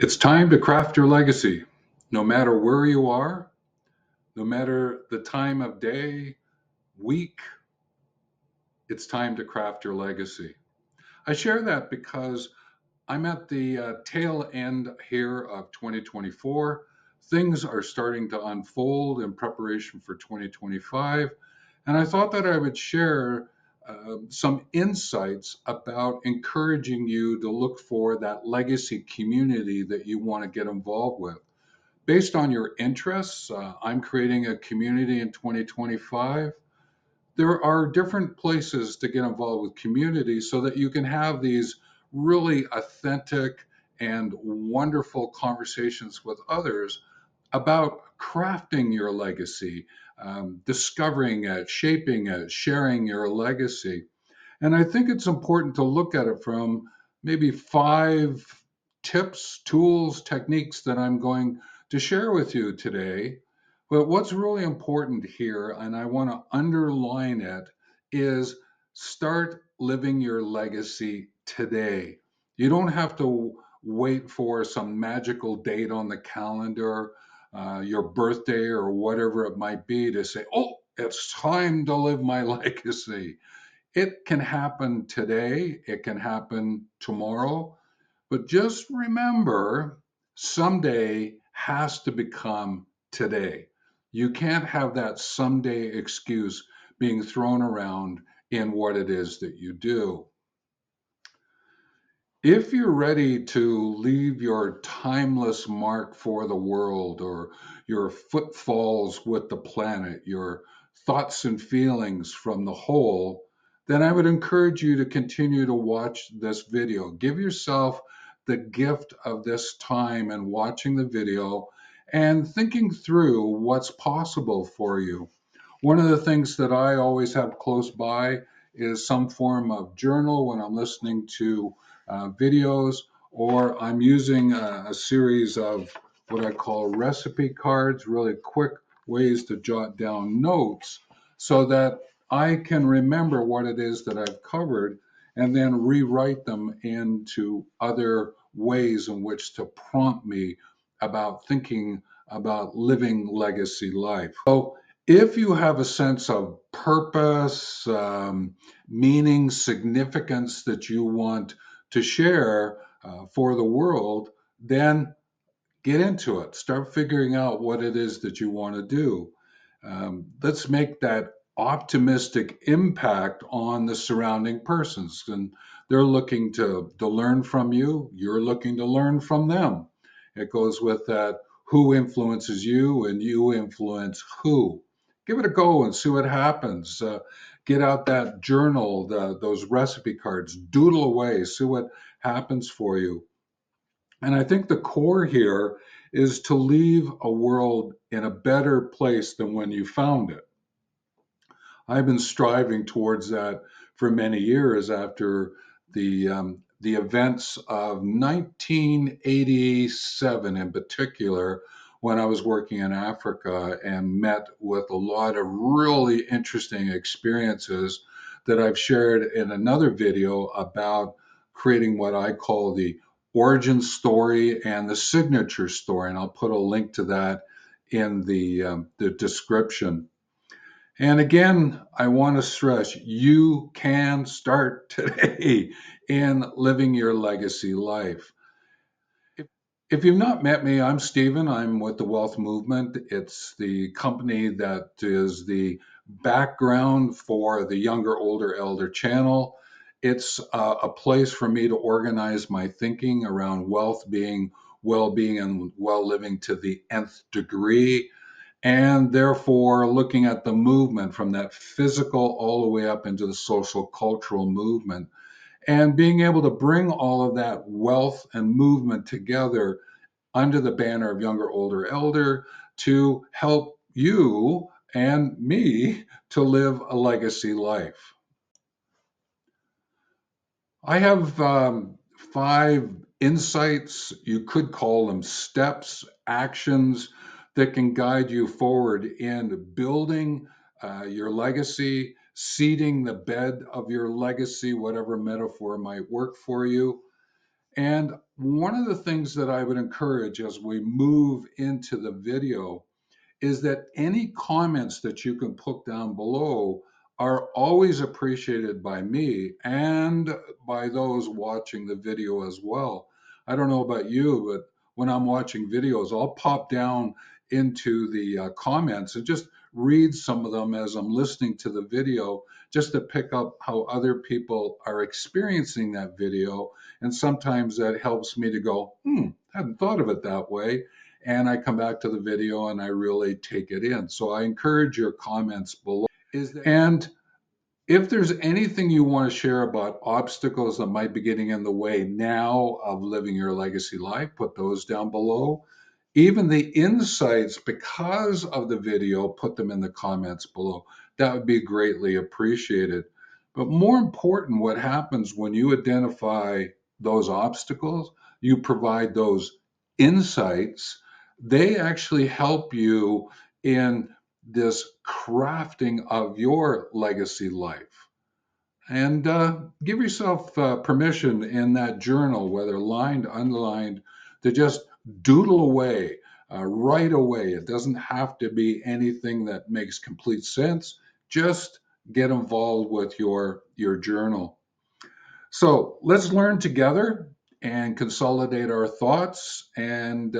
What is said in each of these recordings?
It's time to craft your legacy. No matter where you are, no matter the time of day, week, it's time to craft your legacy. I share that because I'm at the tail end here of 2024. Things are starting to unfold in preparation for 2025. And I thought that I would share some insights about encouraging you to look for that legacy community that you want to get involved with. Based on your interests, I'm creating a community in 2025. There are different places to get involved with community so that you can have these really authentic and wonderful conversations with others about crafting your legacy, discovering it, shaping it, sharing your legacy. And I think it's important to look at it from maybe five tips, tools, techniques that I'm going to share with you today. But what's really important here, and I want to underline it, is start living your legacy today. You don't have to wait for some magical date on the calendar, your birthday, or whatever it might be to say, oh, it's time to live my legacy. It can happen today, it can happen tomorrow, but just remember someday has to become today. You can't have that someday excuse being thrown around in what it is that you do. If you're ready to leave your timeless mark for the world, or your footfalls with the planet, your thoughts and feelings from the whole, then I would encourage you to continue to watch this video. Give yourself the gift of this time and watching the video and thinking through what's possible for you. One of the things that I always have close by is some form of journal when I'm listening to videos, or I'm using a series of what I call recipe cards, really quick ways to jot down notes so that I can remember what it is that I've covered and then rewrite them into other ways in which to prompt me about thinking about living legacy life. So if you have a sense of purpose, meaning, significance that you want to share for the world, then get into it. Start figuring out what it is that you want to do. Let's make that optimistic impact on the surrounding persons. And they're looking to learn from you, you're looking to learn from them. It goes with that who influences you and you influence who. Give it a go and see what happens. Get out that journal, those recipe cards, doodle away, see what happens for you. And I think the core here is to leave a world in a better place than when you found it. I've been striving towards that for many years after the events of 1987, in particular, when I was working in Africa and met with a lot of really interesting experiences that I've shared in another video about creating what I call the origin story and the signature story. And I'll put a link to that in the description. And again, I want to stress you can start today in living your legacy life. If, if you've not met me, I'm Stephen. I'm with the Wealth Movement. It's the company that is the background for the Younger, Older, Elder channel. It's a place for me to organize my thinking around wealth being well being and well living to the nth degree, and therefore looking at the movement from that physical all the way up into the social cultural movement, and being able to bring all of that wealth and movement together under the banner of Younger, Older, Elder to help you and me to live a legacy life. I have five insights, you could call them steps, actions that can guide you forward in building your legacy, seeding the bed of your legacy, whatever metaphor might work for you. And one of the things that I would encourage as we move into the video is that any comments that you can put down below are always appreciated by me and by those watching the video as well. I don't know about you, but when I'm watching videos, I'll pop down into the comments and just read some of them as I'm listening to the video, just to pick up how other people are experiencing that video. And sometimes that helps me to go, I hadn't thought of it that way, and I come back to the video and I really take it in. So I encourage your comments below. And if there's anything you want to share about obstacles that might be getting in the way now of living your legacy life, put those down below. Even the insights because of the video, put them in the comments below. That would be greatly appreciated. But more important, what happens when you identify those obstacles, you provide those insights, they actually help you in this crafting of your legacy life. And give yourself permission in that journal, whether lined, underlined, to just doodle away right away. It doesn't have to be anything that makes complete sense. Just get involved with your journal. So let's learn together and consolidate our thoughts. And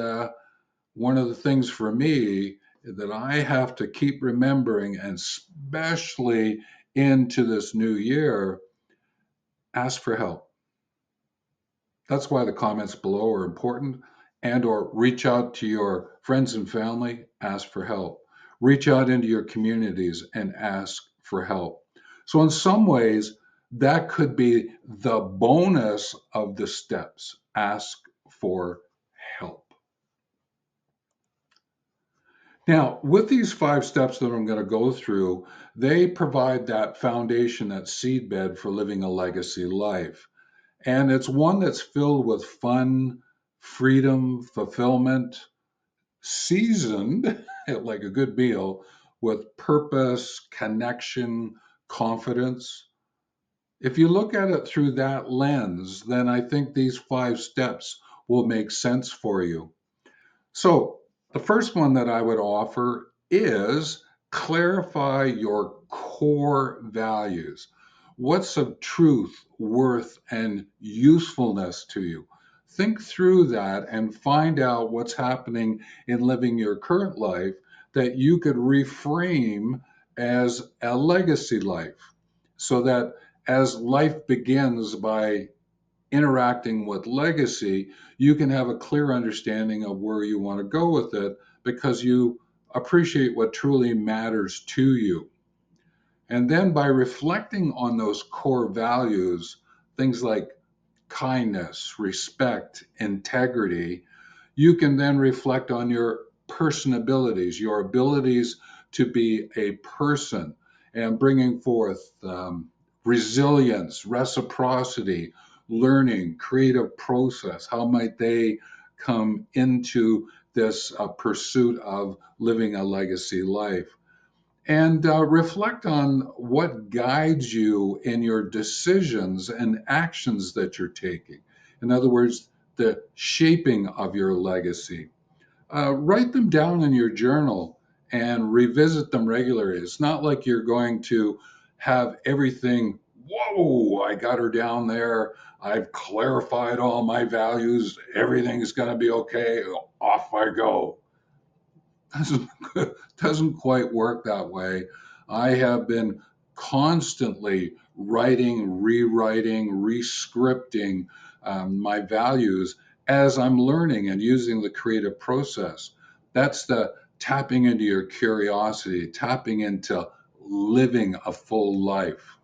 one of the things for me that I have to keep remembering, and especially into this new year, ask for help. That's why the comments below are important. And or reach out to your friends and family, ask for help. Reach out into your communities and ask for help. So in some ways, that could be the bonus of the steps. Ask for help. Now, with these 5 steps that I'm going to go through, they provide that foundation, that seedbed for living a legacy life. And it's one that's filled with fun, freedom, fulfillment, seasoned like a good meal with purpose, connection, confidence. If you look at it through that lens, then I think these 5 steps will make sense for you. So, the first one that I would offer is clarify your core values. What's of truth, worth, and usefulness to you? Think through that and find out what's happening in living your current life that you could reframe as a legacy life, so that as life begins by interacting with legacy, you can have a clear understanding of where you want to go with it because you appreciate what truly matters to you. And then by reflecting on those core values, things like kindness, respect, integrity, you can then reflect on your personabilities, your abilities to be a person, and bringing forth resilience, reciprocity, learning, creative process. How might they come into this pursuit of living a legacy life? And reflect on what guides you in your decisions and actions that you're taking. In other words, the shaping of your legacy. Write them down in your journal and revisit them regularly. It's not like you're going to have everything, whoa, I got her down there. I've clarified all my values. Everything's going to be okay. Off I go. doesn't doesn't quite work that way. I have been constantly writing, rewriting, rescripting my values as I'm learning and using the creative process. That's the tapping into your curiosity, tapping into living a full life.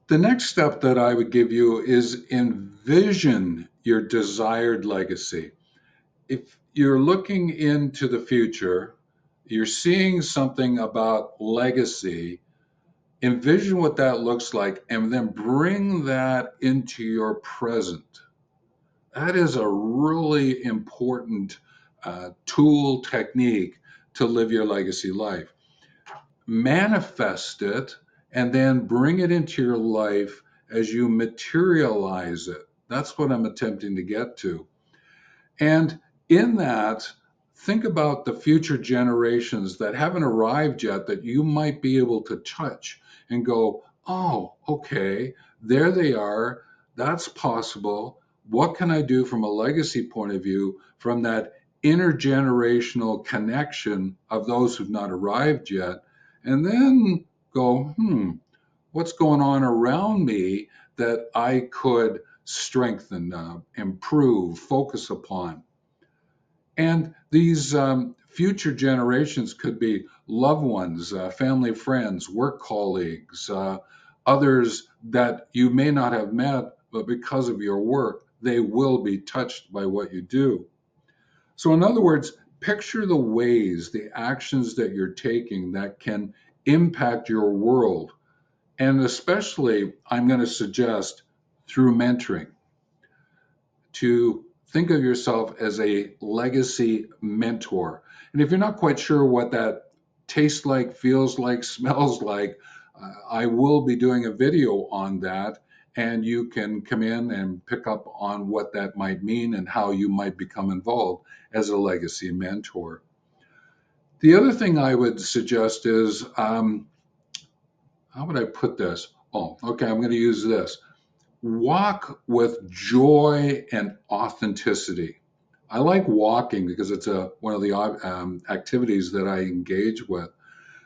The next step that I would give you is envision your desired legacy. If you're looking into the future, you're seeing something about legacy, envision what that looks like and then bring that into your present. That is a really important tool, technique to live your legacy life. Manifest it and then bring it into your life as you materialize it. That's what I'm attempting to get to. And in that, think about the future generations that haven't arrived yet that you might be able to touch and go, oh, okay, there they are. That's possible. What can I do from a legacy point of view from that intergenerational connection of those who've not arrived yet? And then go, what's going on around me that I could strengthen, improve, focus upon? And these future generations could be loved ones, family, friends, work colleagues, others that you may not have met, but because of your work, they will be touched by what you do. So, in other words, picture the ways, the actions that you're taking that can impact your world. And especially, I'm going to suggest through mentoring to think of yourself as a legacy mentor. And if you're not quite sure what that tastes like, feels like, smells like, I will be doing a video on that. And you can come in and pick up on what that might mean and how you might become involved as a legacy mentor. The other thing I would suggest is how would I put this? Oh, okay, I'm going to use this. Walk with joy and authenticity. I like walking because it's one of the activities that I engage with.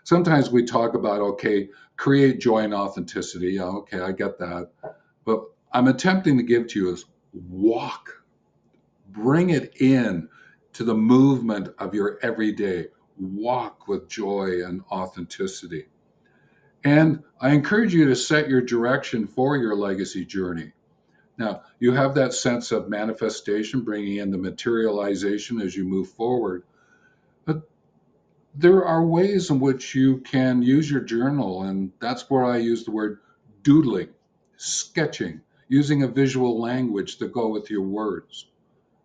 Sometimes we talk about, okay, create joy and authenticity. Yeah, okay, I get that. But I'm attempting to give to you is walk, bring it in to the movement of your everyday. Walk with joy and authenticity. And I encourage you to set your direction for your legacy journey. Now, you have that sense of manifestation, bringing in the materialization as you move forward. But there are ways in which you can use your journal, and that's where I use the word doodling, sketching, using a visual language to go with your words.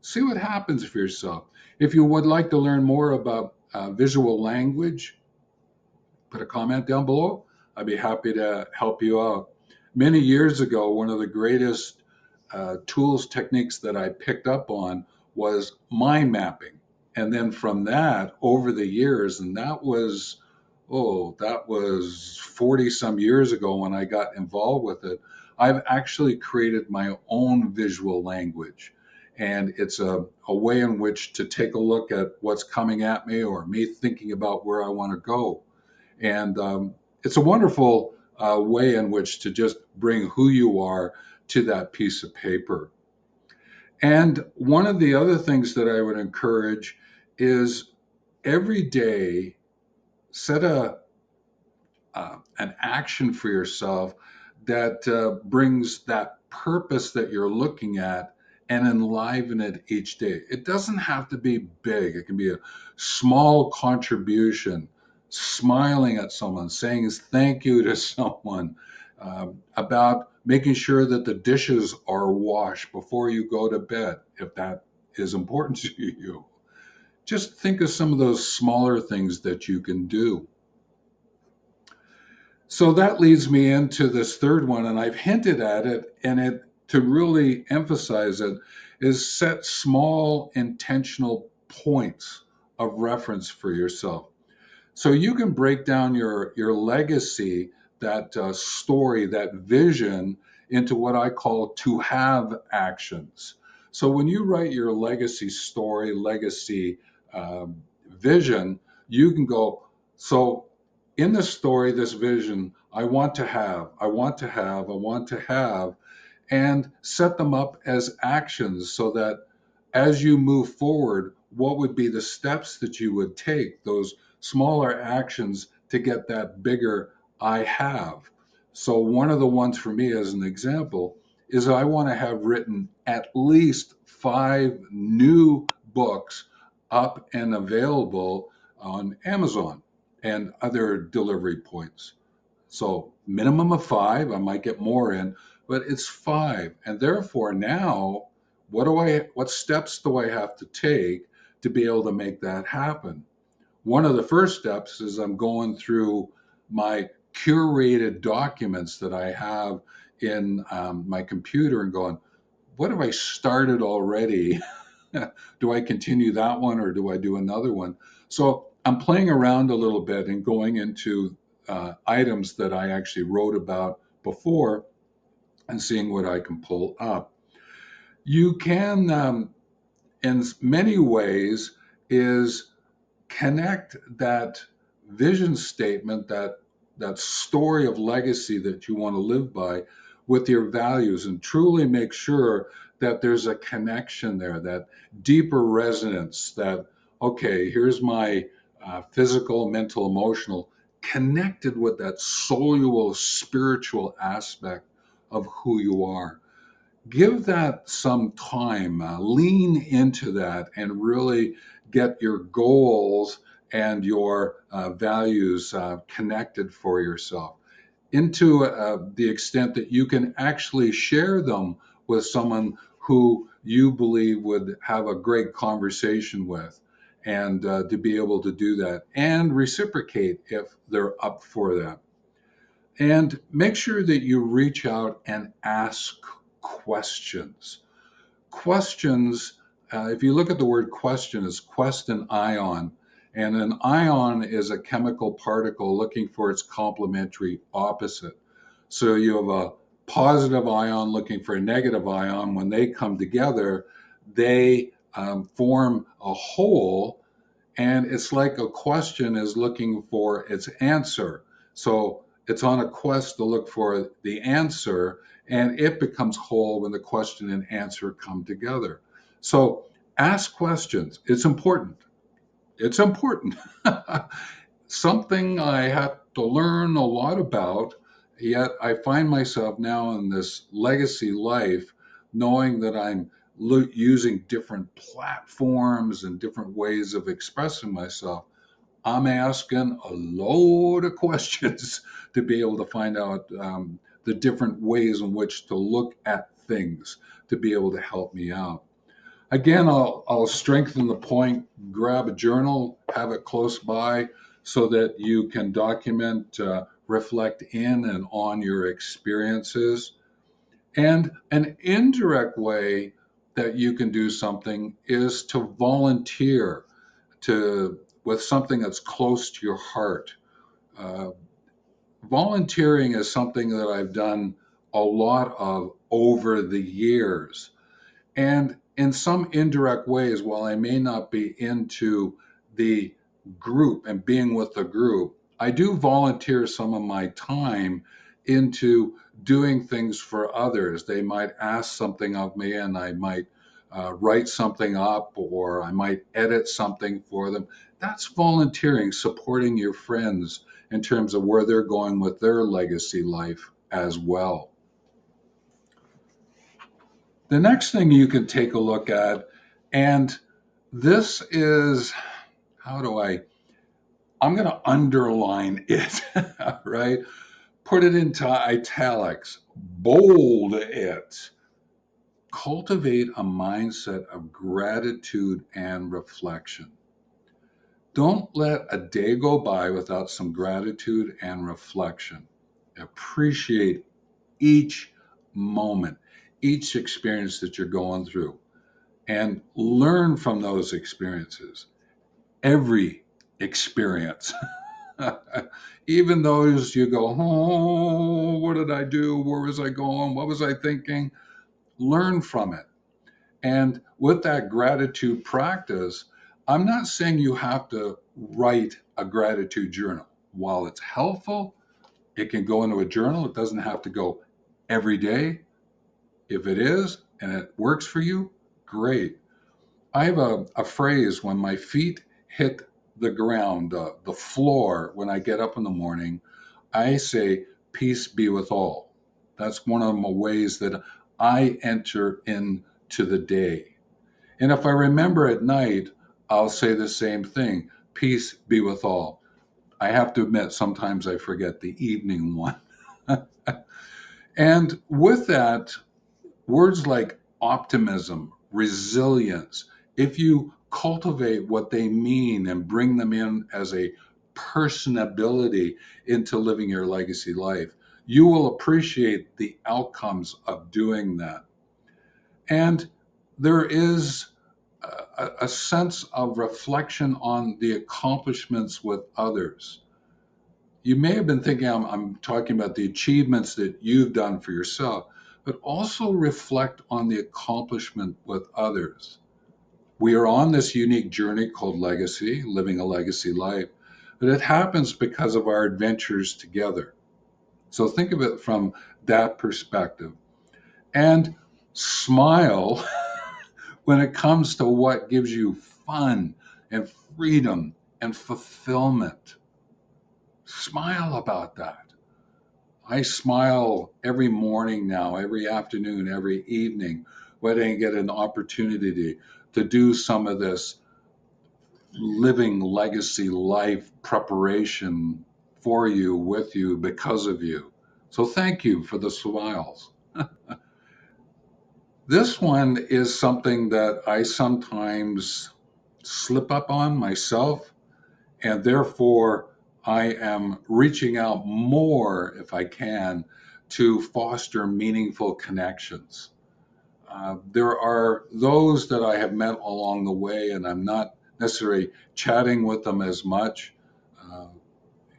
See what happens for yourself. If you would like to learn more about visual language, put a comment down below. I'd be happy to help you out. Many years ago, one of the greatest tools, techniques that I picked up on was mind mapping. And then from that, over the years, and that was 40 some years ago when I got involved with it, I've actually created my own visual language. And it's a way in which to take a look at what's coming at me or me thinking about where I want to go. And it's a wonderful way in which to just bring who you are to that piece of paper. And one of the other things that I would encourage is every day set an action for yourself that brings that purpose that you're looking at and enliven it each day. It doesn't have to be big, it can be a small contribution, smiling at someone, saying thank you to someone, about making sure that the dishes are washed before you go to bed, if that is important to you. Just think of some of those smaller things that you can do. So that leads me into this third one, and I've hinted at it, and it to really emphasize it is set small intentional points of reference for yourself. So you can break down your legacy, that story, that vision, into what I call to have actions. So when you write your legacy story, legacy vision, you can go, so in this story, this vision, I want to have, I want to have, I want to have, and set them up as actions so that as you move forward, what would be the steps that you would take, those smaller actions to get that bigger I have. So, one of the ones for me, as an example, is I want to have written at least 5 new books up and available on Amazon and other delivery points. So minimum of 5, I might get more in, but it's 5. And therefore now, what steps do I have to take to be able to make that happen? One of the first steps is I'm going through my curated documents that I have in my computer and going, what have I started already? Do I continue that one or do I do another one? So I'm playing around a little bit and going into items that I actually wrote about before and seeing what I can pull up. You can, in many ways, is connect that vision statement, that story of legacy that you want to live by with your values and truly make sure that there's a connection there, that deeper resonance, that okay, here's my physical, mental, emotional, connected with that soul, spiritual aspect of who you are. Give that some time, lean into that, and really get your goals and your values connected for yourself into the extent that you can actually share them with someone who you believe would have a great conversation with, and to be able to do that and reciprocate if they're up for that. And make sure that you reach out and ask questions. Questions, if you look at the word question, is quest and ion. And an ion is a chemical particle looking for its complementary opposite. So you have a positive ion looking for a negative ion. When they come together, they form a whole, and it's like a question is looking for its answer. So it's on a quest to look for the answer, and it becomes whole when the question and answer come together. So ask questions. It's important. It's important. Something I had to learn a lot about, yet I find myself now in this legacy life knowing that I'm using different platforms and different ways of expressing myself. I'm asking a load of questions to be able to find out the different ways in which to look at things to be able to help me out. Again, I'll strengthen the point, grab a journal, have it close by so that you can document, reflect in and on your experiences. And an indirect way that you can do something is to volunteer to with something that's close to your heart. Uh, Volunteering is something that I've done a lot of over the years. And in some indirect ways, while I may not be into the group and being with the group, I do volunteer some of my time into doing things for others. They might ask something of me, and I might write something up, or I might edit something for them. That's volunteering, supporting your friends in terms of where they're going with their legacy life as well. The next thing you can take a look at, and this is, how do I'm going to underline it, right? Put it into italics, bold it. Cultivate a mindset of gratitude and reflection. Don't let a day go by without some gratitude and reflection. Appreciate each moment, each experience that you're going through, and learn from those experiences. Every experience, even those you go, oh, what did I do? Where was I going? What was I thinking? Learn from it. And with that gratitude practice, I'm not saying you have to write a gratitude journal. While it's helpful, it can go into a journal. It doesn't have to go every day. If it is and it works for you, great. I have a phrase when my feet hit the ground, the floor, when I get up in the morning, I say, peace be with all. That's one of the ways that I enter into the day. And if I remember at night, I'll say the same thing, peace be with all. I have to admit, sometimes I forget the evening one. And with that, words like optimism, resilience, if you cultivate what they mean and bring them in as a personability into living your legacy life, you will appreciate the outcomes of doing that. And there is a sense of reflection on the accomplishments with others. You may have been thinking I'm talking about the achievements that you've done for yourself, but also reflect on the accomplishment with others. We are on this unique journey called legacy, living a legacy life, but it happens because of our adventures together. So think of it from that perspective. And smile when it comes to what gives you fun and freedom and fulfillment. Smile about that. I smile every morning now, every afternoon, every evening, when I get an opportunity to do some of this living legacy life preparation for you, with you, because of you. So thank you for the smiles. This one is something that I sometimes slip up on myself, and therefore I am reaching out more, if I can, to foster meaningful connections. There are those that I have met along the way, and I'm not necessarily chatting with them as much. Uh,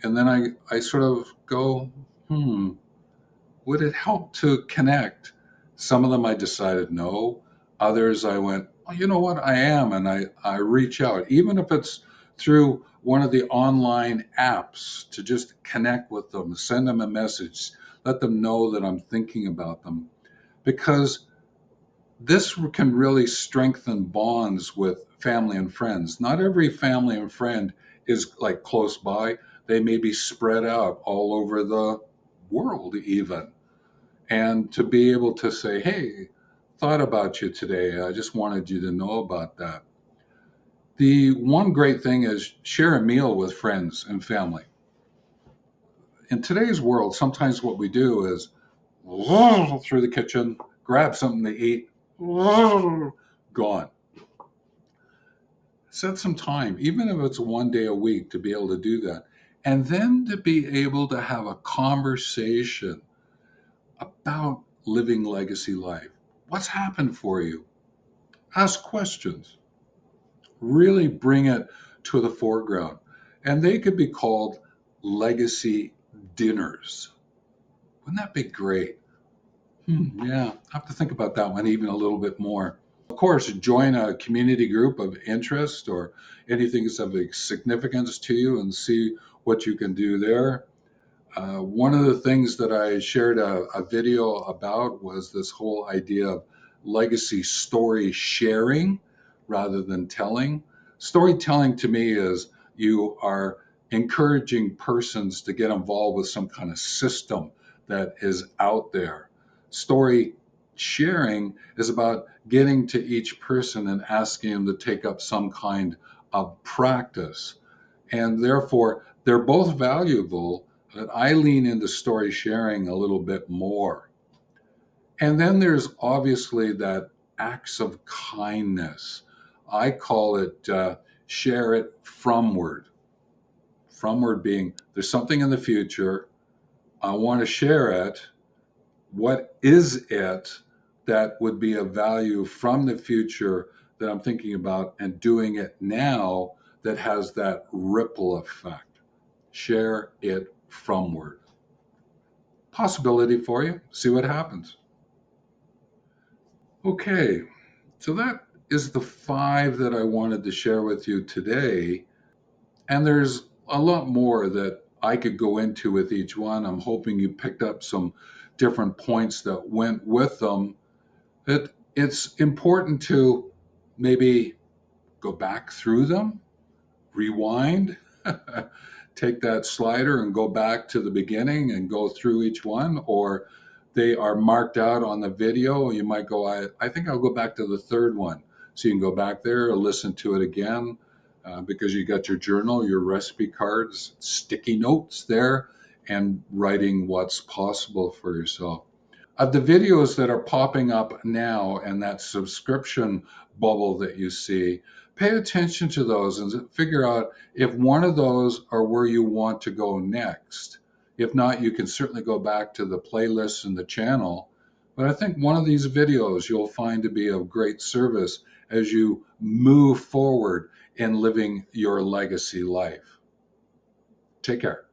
and then I sort of go, would it help to connect? Some of them I decided no. Others I went, well, you know what, I am. And I reach out, even if it's through one of the online apps, to just connect with them, send them a message, let them know that I'm thinking about them. Because this can really strengthen bonds with family and friends. Not every family and friend is like close by. They may be spread out all over the world, even. And to be able to say, hey, thought about you today. I just wanted you to know about that. The one great thing is share a meal with friends and family. In today's world, sometimes what we do is through the kitchen, grab something to eat, gone. Set some time, even if it's one day a week, to be able to do that. And then to be able to have a conversation about living legacy life. What's happened for you? Ask questions. Really bring it to the foreground. And they could be called legacy dinners. Wouldn't that be great? Yeah, I have to think about that one even a little bit more. Of course, join a community group of interest or anything that's of significance to you and see what you can do there. One of the things that I shared a video about was this whole idea of legacy story sharing rather than telling. Storytelling to me is you are encouraging persons to get involved with some kind of system that is out there. Story sharing is about getting to each person and asking them to take up some kind of practice. And therefore, they're both valuable, but I lean into story sharing a little bit more. And then there's obviously that acts of kindness. I call it share it fromward. Fromward being there's something in the future. I want to share it. What is it that would be of value from the future that I'm thinking about and doing it now that has that ripple effect? Share it fromward. Possibility for you. See what happens. Okay, so that is the five that I wanted to share with you today. And there's a lot more that I could go into with each one. I'm hoping you picked up some different points that went with them. It's important to maybe go back through them, rewind, take that slider and go back to the beginning and go through each one, or they are marked out on the video. You might go, I think I'll go back to the third one. So you can go back there and listen to it again because you got your journal, your recipe cards, sticky notes there, and writing what's possible for yourself. Of the videos that are popping up now and that subscription bubble that you see, pay attention to those and figure out if one of those are where you want to go next. If not, you can certainly go back to the playlists and the channel. But I think one of these videos you'll find to be of great service as you move forward in living your legacy life. Take care.